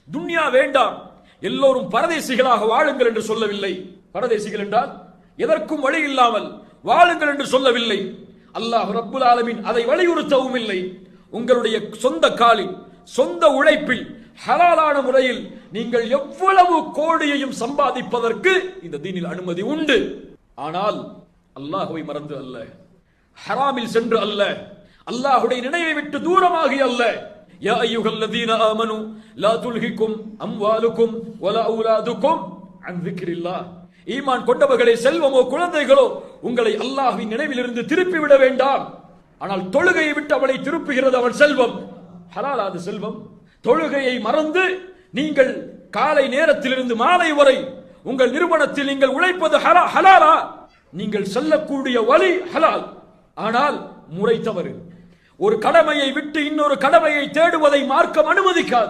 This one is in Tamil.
துன்யா வேண்டாம், எல்லோரும் பரதேசிகளாக வாழுங்கள் என்று சொல்லவில்லை. பரதேசிகள் என்றால் எதற்கும் வழி இல்லாமல் வாழுங்கள் என்று சொல்லவில்லை. அல்லாஹ் ரப்புல் ஆலமீன் அதை வலியுறுத்தவும் இல்லை. உங்களுடைய சொந்த காலில், சொந்த உழைப்பில், ஹலாலான முறையில் நீங்கள் எவ்வளவு கோடியையும் சம்பாதிப்பதற்கு இந்த தீனில் அனுமதி உண்டு. ஆனால் அல்லாஹ்வை மறந்து அல்ல, ஹராமில் சென்று அல்ல, அல்லாஹ்வுடைய நினைவை விட்டு தூரமாகி அல்ல. யா அய்யுஹல்லதீன ஆமனு லா துல்ஹிக்கும் அம்வாலுக்கும் வலா அவுலாதுக்கும் அன் ذிக்ரில்லாஹ். ஈமான் கொண்டவர்களே, செல்வமோ குழந்தைகளோ உங்களை அல்லாஹ்வின் நினைவிலிருந்து திருப்பி விட வேண்டாம். ஆனால் தொழுகையை விட்டு அவனை திருப்புகிறது அவன் செல்வம். ஹலாலாது செல்வம். தொழுகையை மறந்து நீங்கள் காலை நேரத்திலிருந்து மாலை வரை உங்கள் நிறுவனத்தில் நீங்கள் உழைப்பது ஹலாலா? நீங்கள் செல்லக்கூடிய வழி ஹலால், ஆனால் முறை தவறு. ஒரு கடமையை விட்டு இன்னொரு கடமையை தேடுவதை மார்க்கம் அனுமதிக்காது.